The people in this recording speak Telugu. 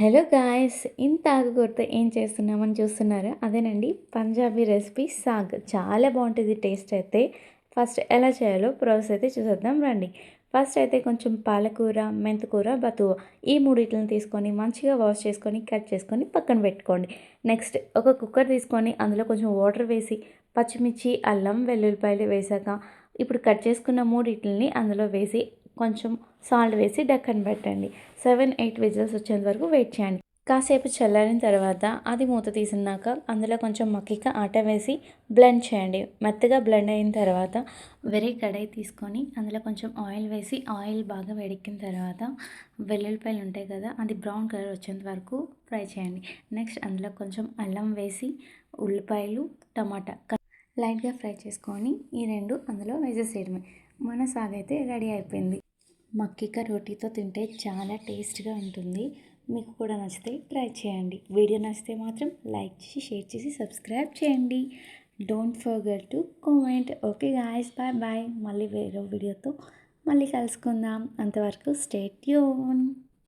హలో గాయ్స్, ఇంత ఆకుకూరతో ఏం చేస్తున్నామని చూస్తున్నారా? అదేనండి పంజాబీ రెసిపీ సాగ్. చాలా బాగుంటుంది టేస్ట్ అయితే. ఫస్ట్ ఎలా చేయాలో ప్రాసెస్ అయితే చూసేద్దాం రండి. ఫస్ట్ అయితే కొంచెం పాలకూర, మెంతికూర, బతువ ఈ మూడిట్లను తీసుకొని మంచిగా వాష్ చేసుకొని కట్ చేసుకొని పక్కన పెట్టుకోండి. నెక్స్ట్ ఒక కుక్కర్ తీసుకొని అందులో కొంచెం వాటర్ వేసి పచ్చిమిర్చి, అల్లం, వెల్లుల్లిపాయలు వేసాక ఇప్పుడు కట్ చేసుకున్న మూడిట్లని అందులో వేసి కొంచెం సాల్ట్ వేసి డక్కన పెట్టండి. 7-8 విజిల్స్ వచ్చేంత వరకు వెయిట్ చేయండి. కాసేపు చల్లారిన తర్వాత అది మూత తీసినాక అందులో కొంచెం మక్కిక ఆట వేసి బ్లెండ్ చేయండి. మెత్తగా బ్లెండ్ అయిన తర్వాత వేరే కడాయి తీసుకొని అందులో కొంచెం ఆయిల్ వేసి ఆయిల్ బాగా వేడెక్కిన తర్వాత వెల్లుల్లిపాయలు ఉంటాయి కదా, అది బ్రౌన్ కలర్ వచ్చేంత వరకు ఫ్రై చేయండి. నెక్స్ట్ అందులో కొంచెం అల్లం వేసి ఉల్లిపాయలు, టమాటా లైట్గా ఫ్రై చేసుకొని ఈ రెండు అందులో వేసేసేయడమే. మన సాగైతే రెడీ అయిపోయింది. మక్కిక రోటీతో తింటే చాలా టేస్ట్గా ఉంటుంది. మీకు కూడా నచ్చితే ట్రై చేయండి. వీడియో నచ్చితే మాత్రం లైక్ చేసి, షేర్ చేసి, సబ్స్క్రైబ్ చేయండి. Don't forget to comment. Okay guys, bye bye. మళ్ళీ వేరే వీడియోతో మళ్ళీ కలుసుకుందాం. అంతవరకు స్టే ట్యూన్.